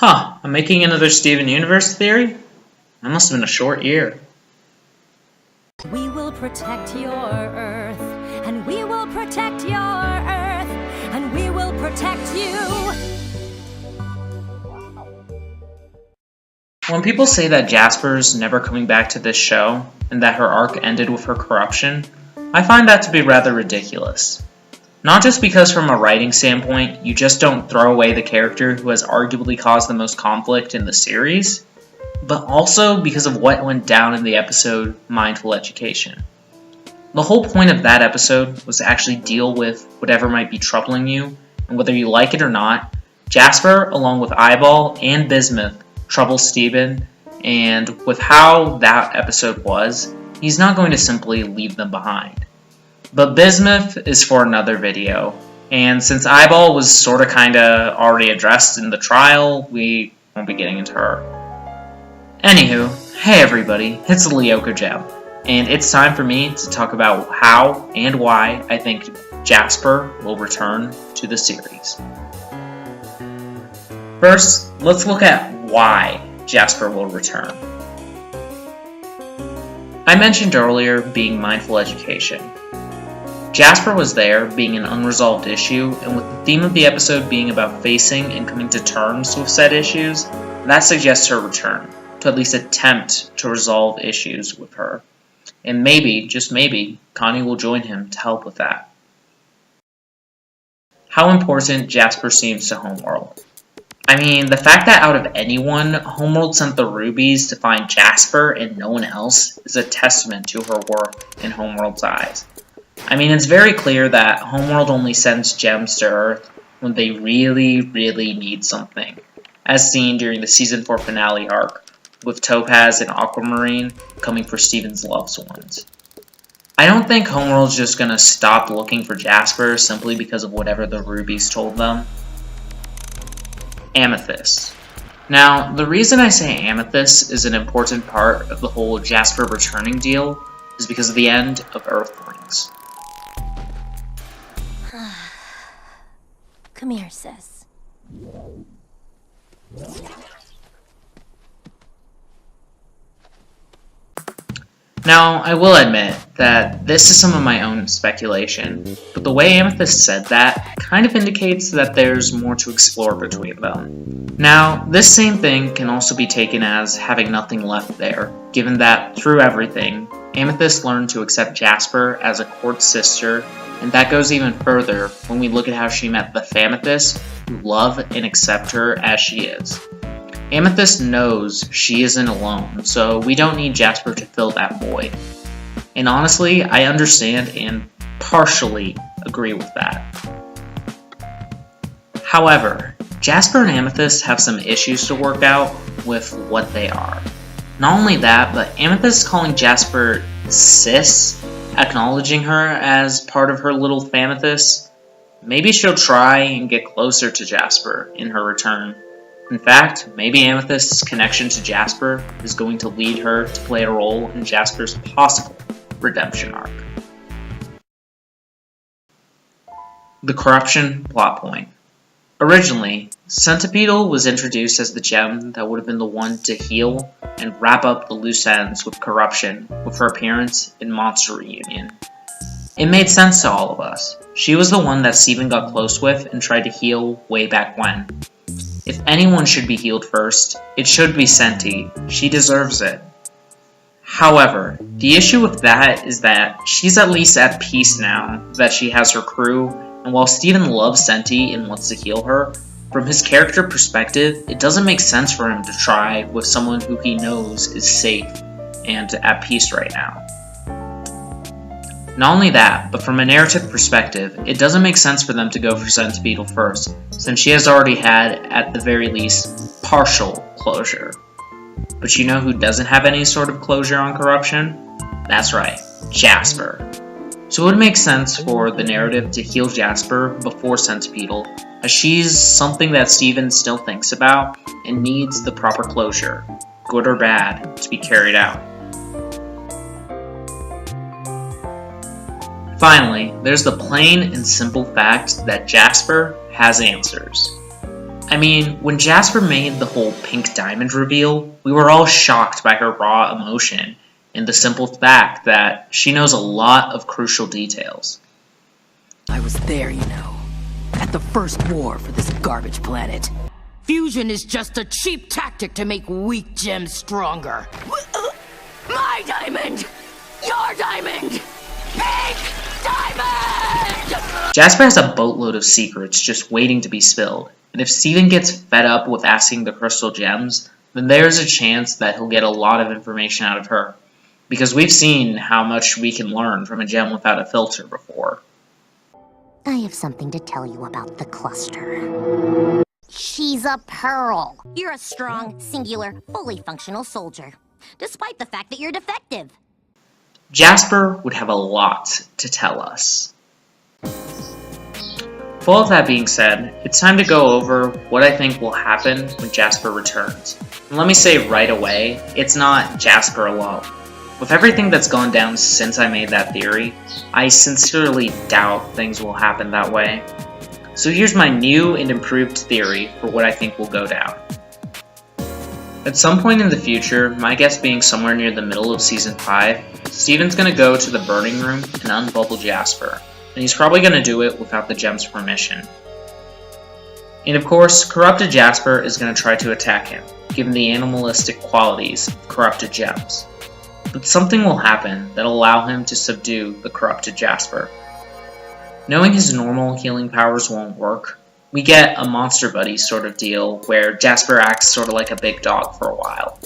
I'm making another Steven Universe theory? That must have been a short year. We will protect your Earth, and we will protect your Earth, and we will protect you. When people say that Jasper's never coming back to this show, and that her arc ended with her corruption, I find that to be rather ridiculous. Not just because from a writing standpoint, you just don't throw away the character who has arguably caused the most conflict in the series, but also because of what went down in the episode Mindful Education. The whole point of that episode was to actually deal with whatever might be troubling you, and whether you like it or not, Jasper, along with Eyeball and Bismuth, trouble Steven, and with how that episode was, he's not going to simply leave them behind. But Bismuth is for another video, and since Eyeball was sorta kinda already addressed in the trial, we won't be getting into her. Anywho, hey everybody, it's Leoka Gem, and it's time for me to talk about how and why I think Jasper will return to the series. First, let's look at why Jasper will return. I mentioned earlier being Mindful Education. Jasper was there, being an unresolved issue, and with the theme of the episode being about facing and coming to terms with said issues, that suggests her return, to at least attempt to resolve issues with her. And maybe, just maybe, Connie will join him to help with that. How important Jasper seems to Homeworld. I mean, the fact that out of anyone, Homeworld sent the rubies to find Jasper and no one else is a testament to her worth in Homeworld's eyes. I mean, it's very clear that Homeworld only sends gems to Earth when they really, really need something, as seen during the Season 4 finale arc, with Topaz and Aquamarine coming for Steven's loved ones. I don't think Homeworld's just gonna stop looking for Jasper simply because of whatever the rubies told them. Amethyst. Now, the reason I say Amethyst is an important part of the whole Jasper returning deal is because of the end of Earthlings. Come here, sis. Now, I will admit that this is some of my own speculation, but the way Amethyst said that kind of indicates that there's more to explore between them. Now, this same thing can also be taken as having nothing left there, given that through everything, Amethyst learned to accept Jasper as a court sister, and that goes even further when we look at how she met the Famethysts, who love and accept her as she is. Amethyst knows she isn't alone, so we don't need Jasper to fill that void. And honestly, I understand and partially agree with that. However, Jasper and Amethyst have some issues to work out with what they are. Not only that, but Amethyst calling Jasper sis, acknowledging her as part of her little Famethyst, maybe she'll try and get closer to Jasper in her return. In fact, maybe Amethyst's connection to Jasper is going to lead her to play a role in Jasper's possible redemption arc. The corruption plot point. Originally, Centipedal was introduced as the gem that would have been the one to heal and wrap up the loose ends with corruption with her appearance in Monster Reunion. It made sense to all of us. She was the one that Steven got close with and tried to heal way back when. If anyone should be healed first, it should be Senti. She deserves it. However, the issue with that is that she's at least at peace now that she has her crew, and while Steven loves Senti and wants to heal her, from his character perspective, it doesn't make sense for him to try with someone who he knows is safe and at peace right now. Not only that, but from a narrative perspective, it doesn't make sense for them to go for Centipedal first, since she has already had, at the very least, partial closure. But you know who doesn't have any sort of closure on corruption? That's right, Jasper. So it would make sense for the narrative to heal Jasper before Centipedal, as she's something that Steven still thinks about and needs the proper closure, good or bad, to be carried out. Finally, there's the plain and simple fact that Jasper has answers. I mean, when Jasper made the whole pink diamond reveal, we were all shocked by her raw emotion and the simple fact that she knows a lot of crucial details. I was there, you know, at the first war for this garbage planet. Fusion is just a cheap tactic to make weak gems stronger. My diamond! Your diamond! Pink diamond! Jasper has a boatload of secrets just waiting to be spilled, and if Steven gets fed up with asking the crystal gems, then there's a chance that he'll get a lot of information out of her, because we've seen how much we can learn from a gem without a filter before. I have something to tell you about the cluster. She's a pearl. You're a strong, singular, fully functional soldier, despite the fact that you're defective. Jasper would have a lot to tell us. With all of that being said, it's time to go over what I think will happen when Jasper returns. And let me say right away, it's not Jasper alone. With everything that's gone down since I made that theory, I sincerely doubt things will happen that way. So here's my new and improved theory for what I think will go down. At some point in the future, my guess being somewhere near the middle of Season 5, Steven's going to go to the burning room and unbubble Jasper, and he's probably going to do it without the gem's permission. And of course, corrupted Jasper is going to try to attack him, given the animalistic qualities of corrupted gems. But something will happen that'll allow him to subdue the corrupted Jasper. Knowing his normal healing powers won't work, we get a monster buddy sort of deal where Jasper acts sort of like a big dog for a while.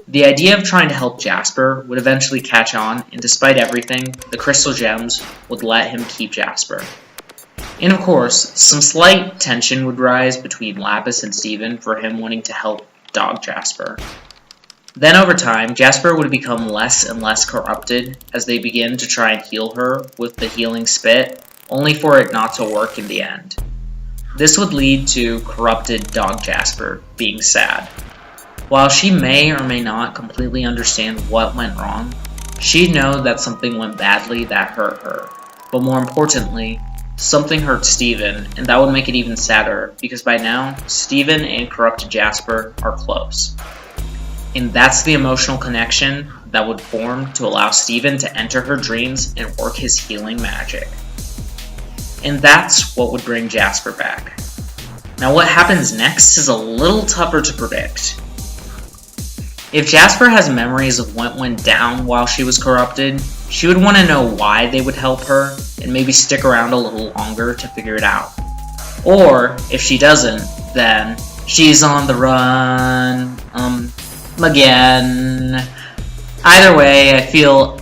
The idea of trying to help Jasper would eventually catch on, and despite everything, the crystal gems would let him keep Jasper. And of course, some slight tension would rise between Lapis and Steven for him wanting to help dog Jasper. Then over time, Jasper would become less and less corrupted as they begin to try and heal her with the healing spit, only for it not to work in the end. This would lead to corrupted dog Jasper being sad. While she may or may not completely understand what went wrong, she'd know that something went badly that hurt her. But more importantly, something hurt Steven, and that would make it even sadder because by now, Steven and corrupted Jasper are close. And that's the emotional connection that would form to allow Steven to enter her dreams and work his healing magic. And that's what would bring Jasper back. Now what happens next is a little tougher to predict. If Jasper has memories of what went down while she was corrupted, she would want to know why they would help her and maybe stick around a little longer to figure it out. Or, if she doesn't, then she's on the run, again. Either way, I feel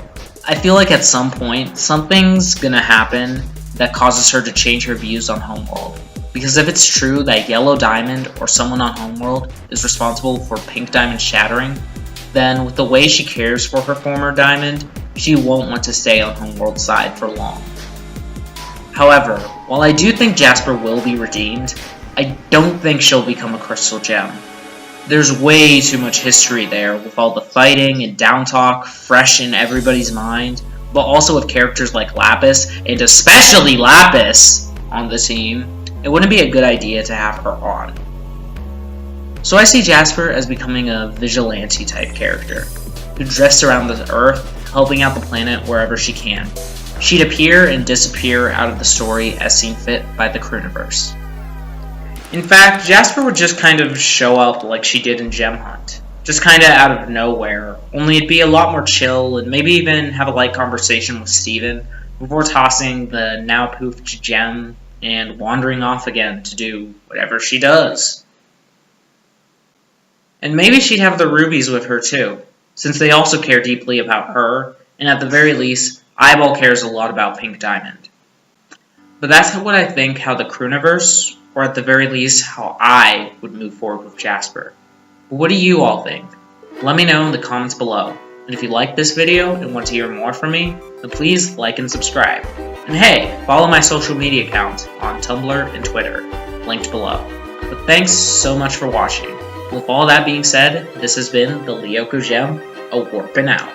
like at some point, something's gonna happen that causes her to change her views on Homeworld. Because if it's true that Yellow Diamond or someone on Homeworld is responsible for Pink Diamond shattering, then with the way she cares for her former Diamond, she won't want to stay on Homeworld's side for long. However, while I do think Jasper will be redeemed, I don't think she'll become a Crystal Gem. There's way too much history there with all the fighting and down talk fresh in everybody's mind, but also with characters like Lapis, and especially Lapis, on the team, it wouldn't be a good idea to have her on. So I see Jasper as becoming a vigilante type character, who drifts around the Earth, helping out the planet wherever she can. She'd appear and disappear out of the story as seen fit by the Crooniverse. In fact, Jasper would just kind of show up like she did in Gem Hunt. Just kinda out of nowhere, only it'd be a lot more chill and maybe even have a light conversation with Steven before tossing the now poofed gem and wandering off again to do whatever she does. And maybe she'd have the rubies with her too, since they also care deeply about her, and at the very least, Eyeball cares a lot about Pink Diamond. But that's what I think how the Crooniverse, or at the very least how I would move forward with Jasper. But what do you all think? Let me know in the comments below. And if you like this video and want to hear more from me, then please like and subscribe. And hey, follow my social media accounts on Tumblr and Twitter, linked below. But thanks so much for watching. With all that being said, this has been the Lyoko Gem, a warpin' out.